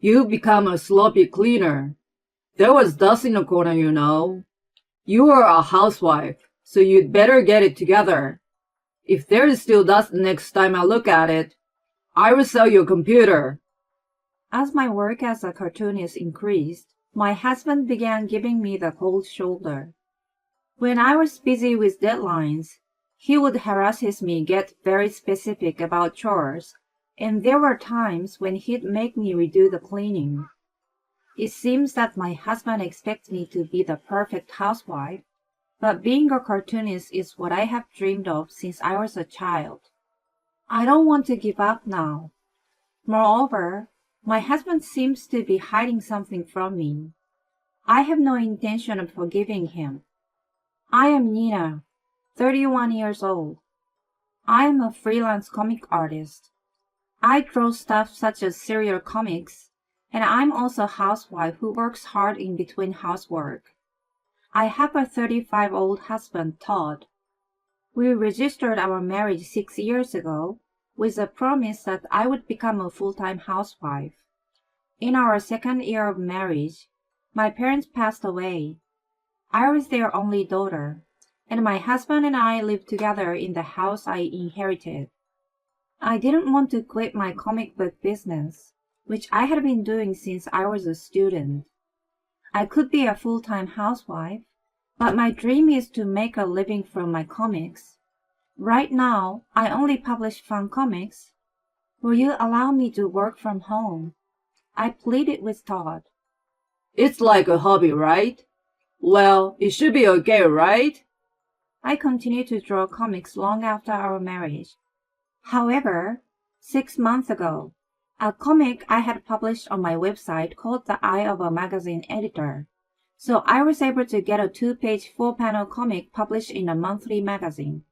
You become a sloppy cleaner. There was dust in the corner, you know. You are a housewife, so you'd better get it together. If there is still dust next time I look at it, I will sell your computer. As my work as a cartoonist increased, my husband began giving me the cold shoulder. When I was busy with deadlines, he would harass me, get very specific about chores, and there were times when he'd make me redo the cleaning. It seems that my husband expects me to be the perfect housewife, but being a cartoonist is what I have dreamed of since I was a child. I don't want to give up now. Moreover, my husband seems to be hiding something from me. I have no intention of forgiving him. I am Nina, 31 years old. I am a freelance comic artist. I draw stuff such as serial comics, and I'm also a housewife who works hard in between housework. I have a 35-year-old husband, Todd. We registered our marriage 6 years ago with a promise that I would become a full-time housewife. In our second year of marriage, my parents passed away. I was their only daughter, and my husband and I lived together in the house I inherited. I didn't want to quit my comic book business, which I had been doing since I was a student. I could be a full-time housewife, but my dream is to make a living from my comics. Right now, I only publish fun comics. Will you allow me to work from home? I pleaded with Todd. It's like a hobby, right? Well, it should be okay, right? I continued to draw comics long after our marriage. However, 6 months ago, a comic I had published on my website caught the eye of a magazine editor, so I was able to get a 2-page 4-panel comic published in a monthly magazine.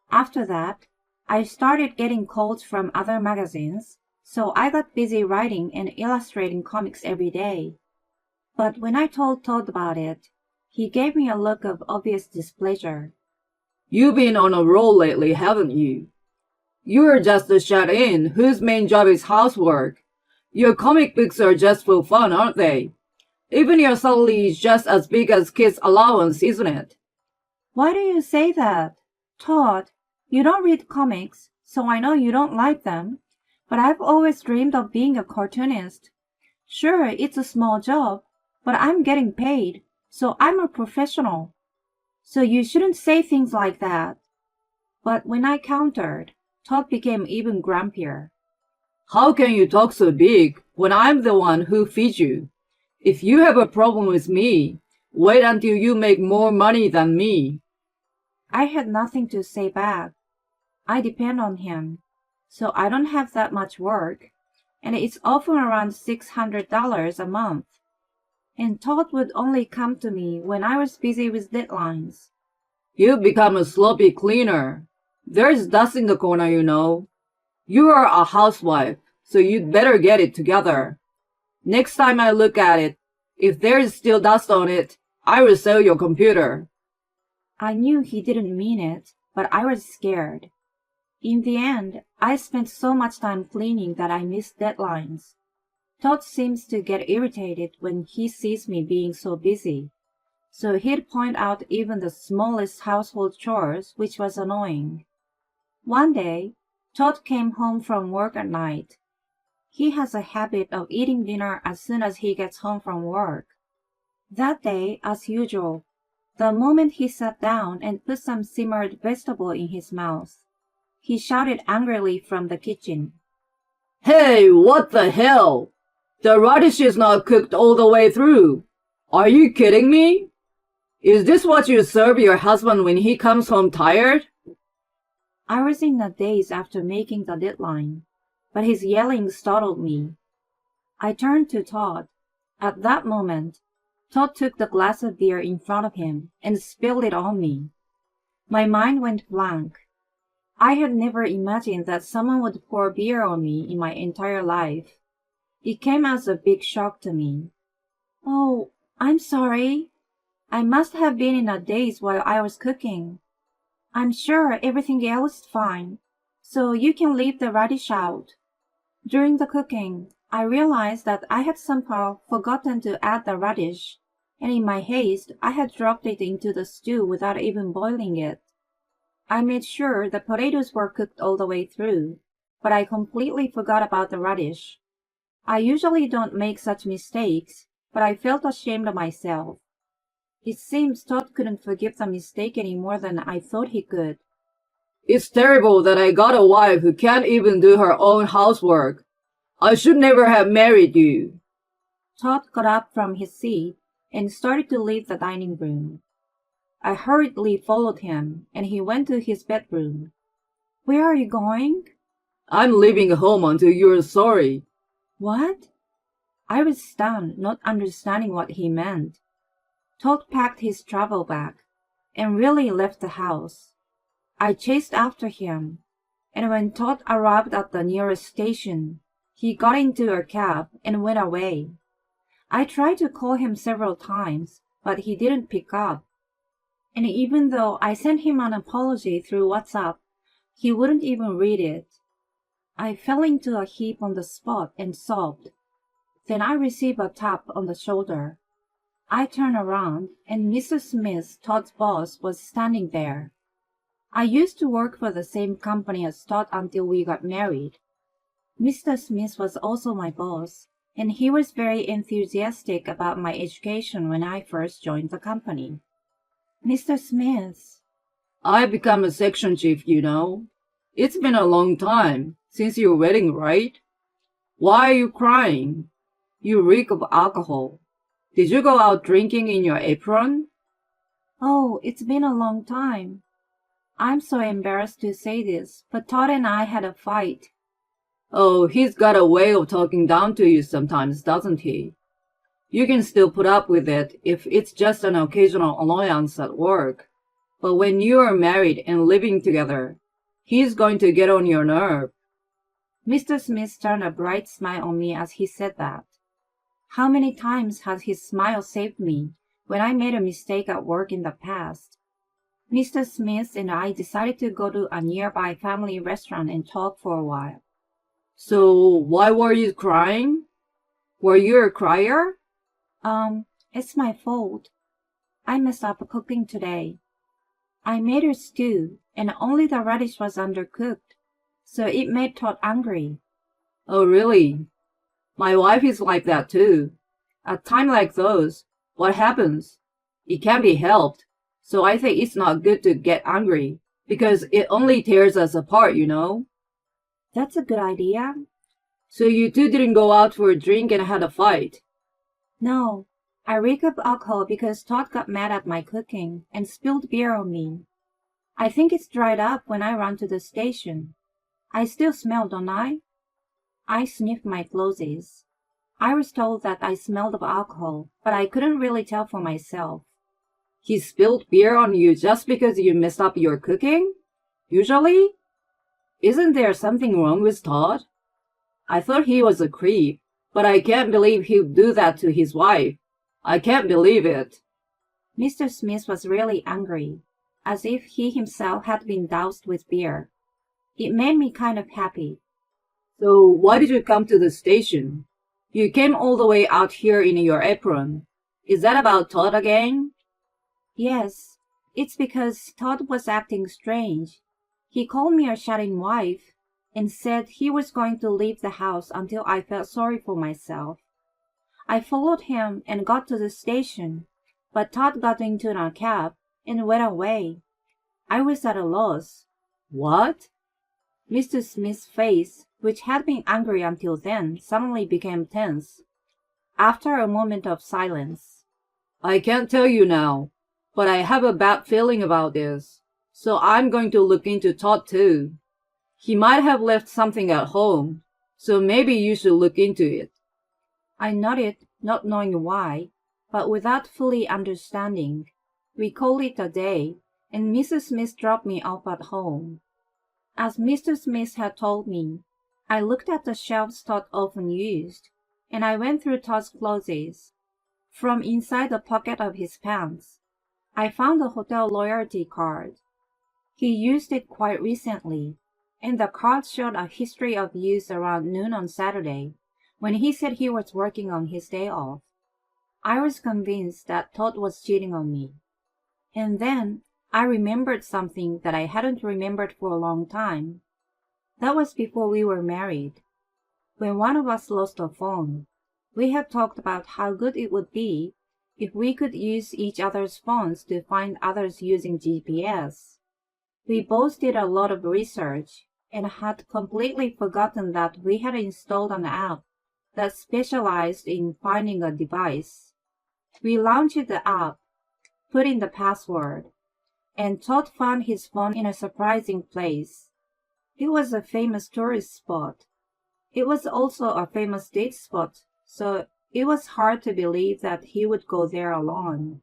After that, I started getting calls from other magazines, so I got busy writing and illustrating comics every day. But when I told Todd about it, he gave me a look of obvious displeasure. You've been on a roll lately, haven't you? You're just a shut-in whose main job is housework. Your comic books are just for fun, aren't they? Even your salary is just as big as kids' allowance, isn't it? Why do you say that? Todd, you don't read comics, so I know you don't like them, but I've always dreamed of being a cartoonist. Sure, it's a small job, but I'm getting paid, so I'm a professional. So you shouldn't say things like that. But when I countered, Todd became even grumpier. How can you talk so big when I'm the one who feeds you? If you have a problem with me, wait until you make more money than me. I had nothing to say back. I depend on him, so I don't have that much work, and it's often around $600 a month. And Todd would only come to me when I was busy with deadlines. You've become a sloppy cleaner. There's dust in the corner, you know. You are a housewife, so you'd better get it together. Next time I look at it, if there is still dust on it, I will sell your computer. I knew he didn't mean it, but I was scared. In the end, I spent so much time cleaning that I missed deadlines. Todd seems to get irritated when he sees me being so busy, so he'd point out even the smallest household chores, which was annoying. One day, Todd came home from work at night. He has a habit of eating dinner as soon as he gets home from work. That day, as usual, the moment he sat down and put some simmered vegetable in his mouth, he shouted angrily from the kitchen. Hey, what the hell? The radish is not cooked all the way through. Are you kidding me? Is this what you serve your husband when he comes home tired? I was in a daze after making the deadline, but his yelling startled me. I turned to Todd. At that moment, Todd took the glass of beer in front of him and spilled it on me. My mind went blank. I had never imagined that someone would pour beer on me in my entire life. It came as a big shock to me. Oh, I'm sorry. I must have been in a daze while I was cooking. I'm sure everything else is fine, so you can leave the radish out. During the cooking, I realized that I had somehow forgotten to add the radish, and in my haste, I had dropped it into the stew without even boiling it. I made sure the potatoes were cooked all the way through, but I completely forgot about the radish. I usually don't make such mistakes, but I felt ashamed of myself. It seems Todd couldn't forgive the mistake any more than I thought he could. It's terrible that I got a wife who can't even do her own housework. I should never have married you. Todd got up from his seat and started to leave the dining room. I hurriedly followed him, and he went to his bedroom. Where are you going? I'm leaving home until you're sorry. What? I was stunned, not understanding what he meant. Todd packed his travel bag and really left the house. I chased after him, and when Todd arrived at the nearest station, he got into a cab and went away. I tried to call him several times, but he didn't pick up. And even though I sent him an apology through WhatsApp, he wouldn't even read it. I fell into a heap on the spot and sobbed. Then I received a tap on the shoulder. I turned around, and Mr. Smith, Todd's boss, was standing there. I used to work for the same company as Todd until we got married. Mr. Smith was also my boss, and he was very enthusiastic about my education when I first joined the company. Mr. Smith. I've become a section chief, you know. It's been a long time since your wedding, right? Why are you crying? You reek of alcohol. Did you go out drinking in your apron? Oh, it's been a long time. I'm so embarrassed to say this, but Todd and I had a fight. Oh, he's got a way of talking down to you sometimes, doesn't he? You can still put up with it if it's just an occasional annoyance at work. But when you are married and living together, he's going to get on your nerve. Mr. Smith turned a bright smile on me as he said that. How many times has his smile saved me when I made a mistake at work in the past? Mr. Smith and I decided to go to a nearby family restaurant and talk for a while. So, why were you crying? Were you a crier? It's my fault. I messed up cooking today. I made a stew, and only the radish was undercooked, so it made Todd angry. Oh, really? My wife is like that too. At times like those, what happens? It can't be helped, so I think it's not good to get angry, because it only tears us apart, you know? That's a good idea. So you two didn't go out for a drink and had a fight? No, I reek up alcohol because Todd got mad at my cooking and spilled beer on me. I think it's dried up when I ran to the station. I still smell, don't I? I sniffed my clothes. I was told that I smelled of alcohol, but I couldn't really tell for myself. He spilled beer on you just because you messed up your cooking? Usually? Isn't there something wrong with Todd? I thought he was a creep, but I can't believe he'd do that to his wife. I can't believe it. Mr. Smith was really angry, as if he himself had been doused with beer. It made me kind of happy. So why did you come to the station? You came all the way out here in your apron. Is that about Todd again? Yes, it's because Todd was acting strange. He called me a shut-in wife and said he was going to leave the house until I felt sorry for myself. I followed him and got to the station, but Todd got into a cab and went away. I was at a loss. What? Mr. Smith's face, which had been angry until then, suddenly became tense. After a moment of silence, I can't tell you now, but I have a bad feeling about this, so I'm going to look into Todd too. He might have left something at home, so maybe you should look into it. I nodded, not knowing why, but without fully understanding. We called it a day, and Mrs. Smith dropped me off at home. As Mr. Smith had told me, I looked at the shelves Todd often used, and I went through Todd's clothes. From inside the pocket of his pants, I found a hotel loyalty card. He used it quite recently, and the card showed a history of use around noon on Saturday, when he said he was working on his day off. I was convinced that Todd was cheating on me. And then I remembered something that I hadn't remembered for a long time. That was before we were married. When one of us lost a phone, we had talked about how good it would be if we could use each other's phones to find others using GPS. We both did a lot of research and had completely forgotten that we had installed an app that specialized in finding a device. We launched the app, put in the password, and Todd found his phone in a surprising place. It was a famous tourist spot. It was also a famous date spot, so it was hard to believe that he would go there alone.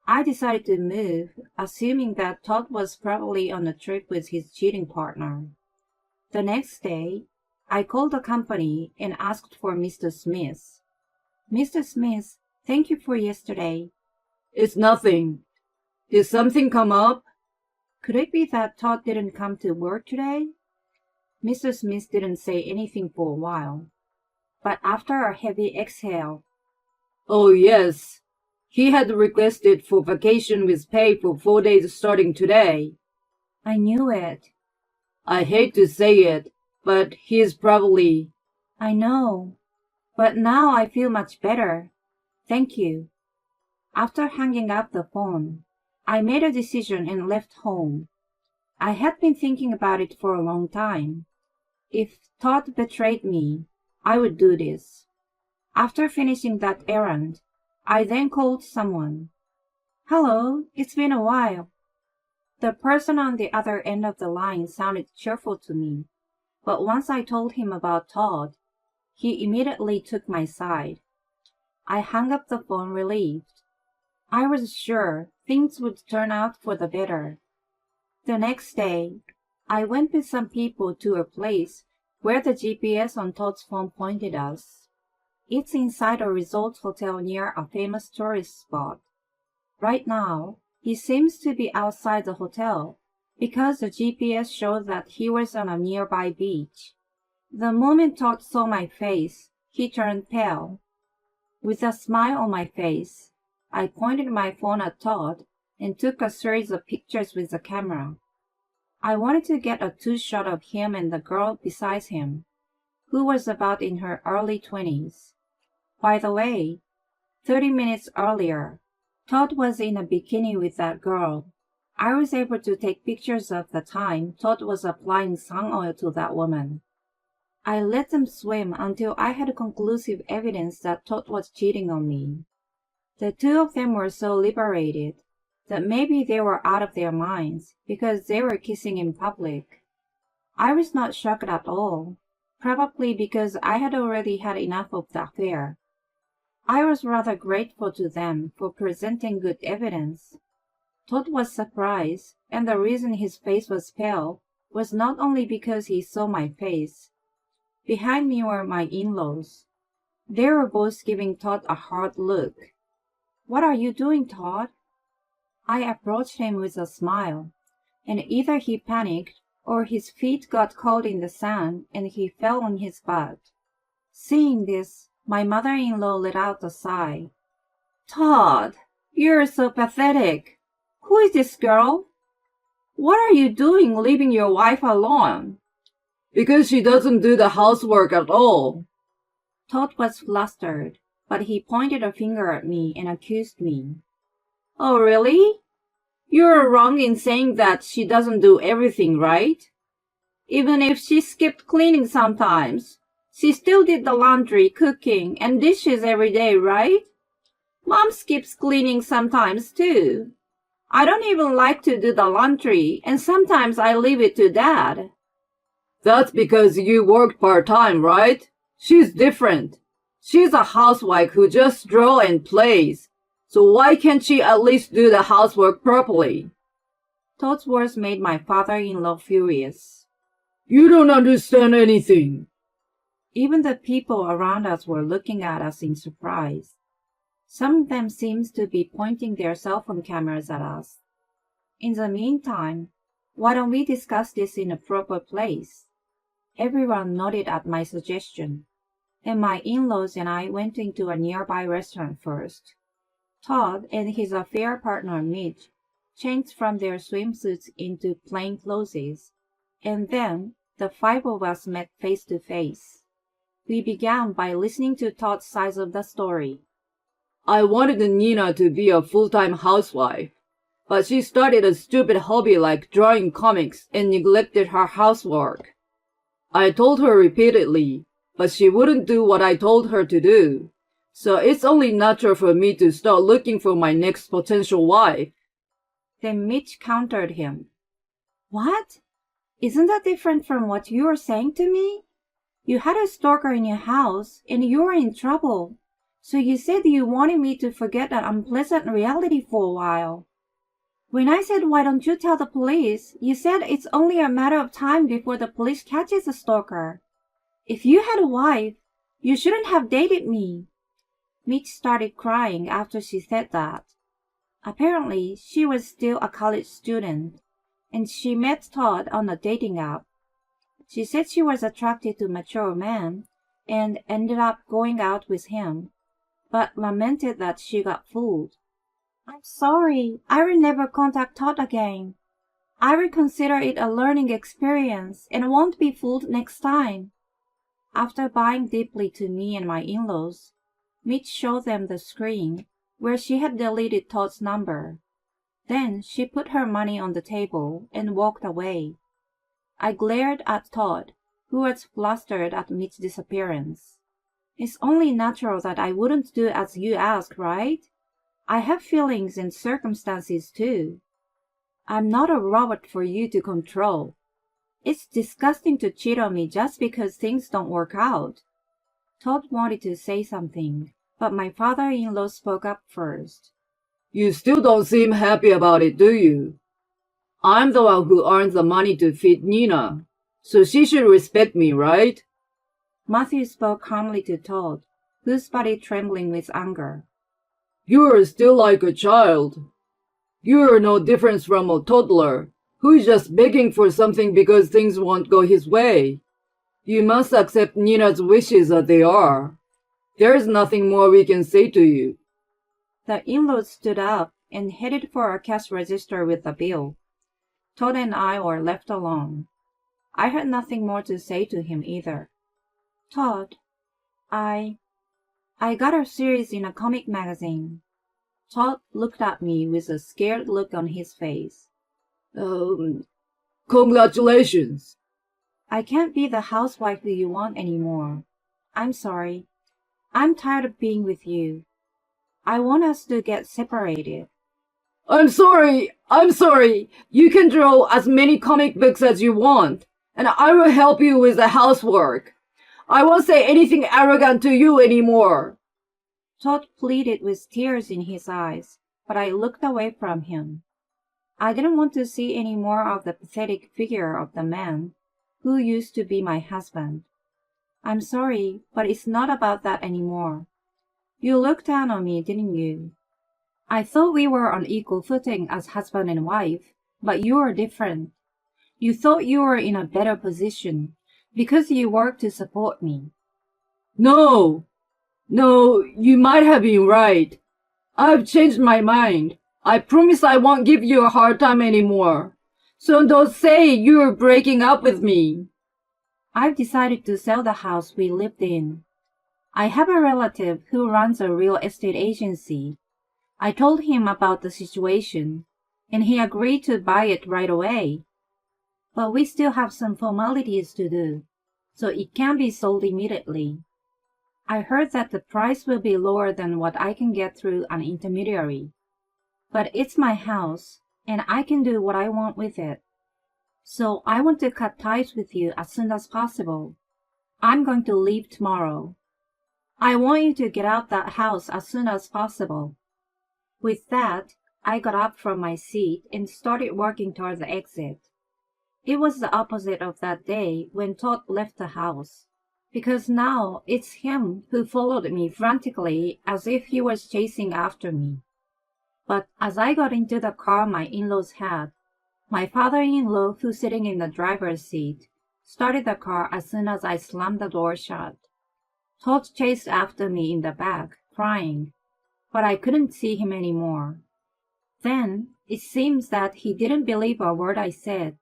I decided to move, assuming that Todd was probably on a trip with his cheating partner. The next day, I called the company and asked for Mr. Smith. Mr. Smith, thank you for yesterday. It's nothing. Did something come up? Could it be that Todd didn't come to work today? Mr. Smith didn't say anything for a while, but after a heavy exhale, Oh, yes. He had requested for vacation with pay for 4 days starting today. I knew it. I hate to say it, but he's probably... I know, but now I feel much better. Thank you. After hanging up the phone, I made a decision and left home. I had been thinking about it for a long time. If Todd betrayed me, I would do this. After finishing that errand, I then called someone. Hello, it's been a while. The person on the other end of the line sounded cheerful to me, but once I told him about Todd, he immediately took my side. I hung up the phone relieved. I was sure things would turn out for the better. The next day, I went with some people to a place where the GPS on Todd's phone pointed us. It's inside a resort hotel near a famous tourist spot. Right now, he seems to be outside the hotel because the GPS showed that he was on a nearby beach. The moment Todd saw my face, he turned pale. With a smile on my face, I pointed my phone at Todd and took a series of pictures with the camera. I wanted to get a two-shot of him and the girl beside him, who was about in her early 20s. By the way, 30 minutes earlier, Todd was in a bikini with that girl. I was able to take pictures of the time Todd was applying sun oil to that woman. I let them swim until I had conclusive evidence that Todd was cheating on me. The two of them were so liberated that maybe they were out of their minds because they were kissing in public. I was not shocked at all, probably because I had already had enough of the affair. I was rather grateful to them for presenting good evidence. Todd was surprised, and the reason his face was pale was not only because he saw my face. Behind me were my in-laws. They were both giving Todd a hard look. What are you doing, Todd? I approached him with a smile, and either he panicked or his feet got caught in the sand and he fell on his butt. Seeing this, my mother-in-law let out a sigh. Todd, you're so pathetic. Who is this girl? What are you doing leaving your wife alone? Because she doesn't do the housework at all. Todd was flustered, but he pointed a finger at me and accused me. Oh, really? You're wrong in saying that she doesn't do everything, right? Even if she skipped cleaning sometimes, she still did the laundry, cooking, and dishes every day, right? Mom skips cleaning sometimes, too. I don't even like to do the laundry, and sometimes I leave it to Dad. That's because you work part-time, right? She's different. She's a housewife who just draws and plays. So why can't she at least do the housework properly? Todd's words made my father-in-law furious. You don't understand anything. Even the people around us were looking at us in surprise. Some of them seemed to be pointing their cell phone cameras at us. In the meantime, why don't we discuss this in a proper place? Everyone nodded at my suggestion, and my in-laws and I went into a nearby restaurant first. Todd and his affair partner Mitch changed from their swimsuits into plain clothes, and then the five of us met face to face. We began by listening to Todd's side of the story. I wanted Nina to be a full-time housewife, but she started a stupid hobby like drawing comics and neglected her housework. I told her repeatedly, but she wouldn't do what I told her to do. So it's only natural for me to start looking for my next potential wife. Then Mitch countered him. What? Isn't that different from what you were saying to me? You had a stalker in your house, and you were in trouble. So you said you wanted me to forget that unpleasant reality for a while. When I said, why don't you tell the police, you said it's only a matter of time before the police catches the stalker. If you had a wife, you shouldn't have dated me. Mitch started crying after she said that. Apparently, she was still a college student, and she met Todd on a dating app. She said she was attracted to mature men and ended up going out with him, but lamented that she got fooled. I'm sorry, I will never contact Todd again. I will consider it a learning experience and won't be fooled next time. After bowing deeply to me and my in-laws, Mitch showed them the screen where she had deleted Todd's number. Then she put her money on the table and walked away. I glared at Todd, who was flustered at Mitch's disappearance. It's only natural that I wouldn't do as you ask, right? I have feelings and circumstances too. I'm not a robot for you to control. It's disgusting to cheat on me just because things don't work out. Todd wanted to say something, but my father-in-law spoke up first. You still don't seem happy about it, do you? I'm the one who earns the money to feed Nina, so she should respect me, right? Matthew spoke calmly to Todd, whose body trembling with anger. You're still like a child. You're no different from a toddler who is just begging for something because things won't go his way. You must accept Nina's wishes as they are. There's nothing more we can say to you. The in-laws stood up and headed for a cash register with the bill. Todd and I were left alone. I had nothing more to say to him either. Todd, I got a series in a comic magazine. Todd looked at me with a scared look on his face. Congratulations. I can't be the housewife you want anymore. I'm sorry. I'm tired of being with you. I want us to get separated. I'm sorry. You can draw as many comic books as you want, and I will help you with the housework. I won't say anything arrogant to you anymore. Todd pleaded with tears in his eyes, but I looked away from him. I didn't want to see any more of the pathetic figure of the man who used to be my husband. I'm sorry, but it's not about that anymore. You looked down on me, didn't you? I thought we were on equal footing as husband and wife, but you are different. You thought you were in a better position because you worked to support me. No, you might have been right. I've changed my mind. I promise I won't give you a hard time anymore. So don't say you're breaking up with me. I've decided to sell the house we lived in. I have a relative who runs a real estate agency. I told him about the situation, and he agreed to buy it right away. But we still have some formalities to do, so it can't be sold immediately. I heard that the price will be lower than what I can get through an intermediary. But it's my house, and I can do what I want with it. So I want to cut ties with you as soon as possible. I'm going to leave tomorrow. I want you to get out that house as soon as possible. With that, I got up from my seat and started working toward the exit. It was the opposite of that day when Todd left the house, because now it's him who followed me frantically as if he was chasing after me. But as I got into the car my in-laws had, my father-in-law, who's sitting in the driver's seat, started the car as soon as I slammed the door shut. Todd chased after me in the back, crying, but I couldn't see him anymore. Then it seems that he didn't believe a word I said,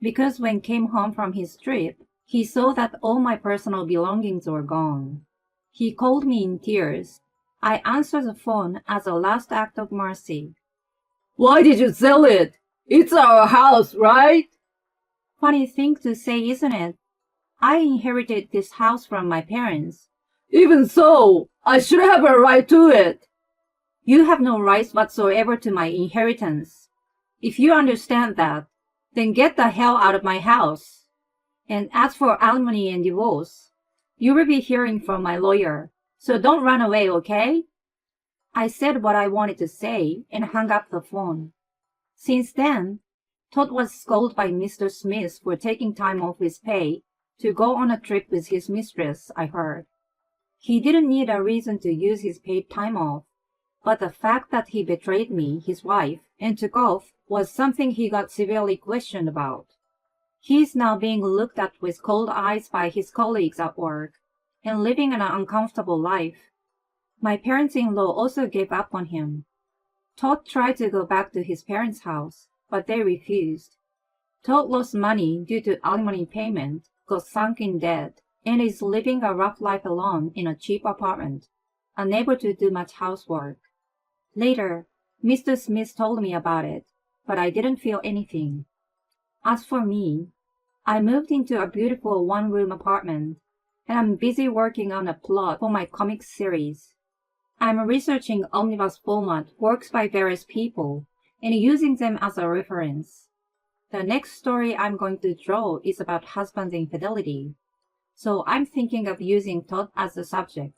because when came home from his trip, he saw that all my personal belongings were gone. He called me in tears. I answered the phone as a last act of mercy. Why did you sell it? It's our house, right? Funny thing to say, isn't it? I inherited this house from my parents. Even so, I should have a right to it. You have no rights whatsoever to my inheritance. If you understand that, then get the hell out of my house. And as for alimony and divorce, you will be hearing from my lawyer, so don't run away, okay? I said what I wanted to say and hung up the phone. Since then, Todd was scolded by Mr. Smith for taking time off his pay to go on a trip with his mistress, I heard. He didn't need a reason to use his paid time off, but the fact that he betrayed me, his wife, and took off was something he got severely questioned about. He's now being looked at with cold eyes by his colleagues at work and living an uncomfortable life. My parents-in-law also gave up on him. Todd tried to go back to his parents' house, but they refused. Todd lost money due to alimony payment, got sunk in debt, and is living a rough life alone in a cheap apartment, unable to do much housework. Later, Mr. Smith told me about it, but I didn't feel anything. As for me, I moved into a beautiful one-room apartment, and I'm busy working on a plot for my comic series. I'm researching omnibus format works by various people and using them as a reference. The next story I'm going to draw is about husband's infidelity, so I'm thinking of using Todd as the subject.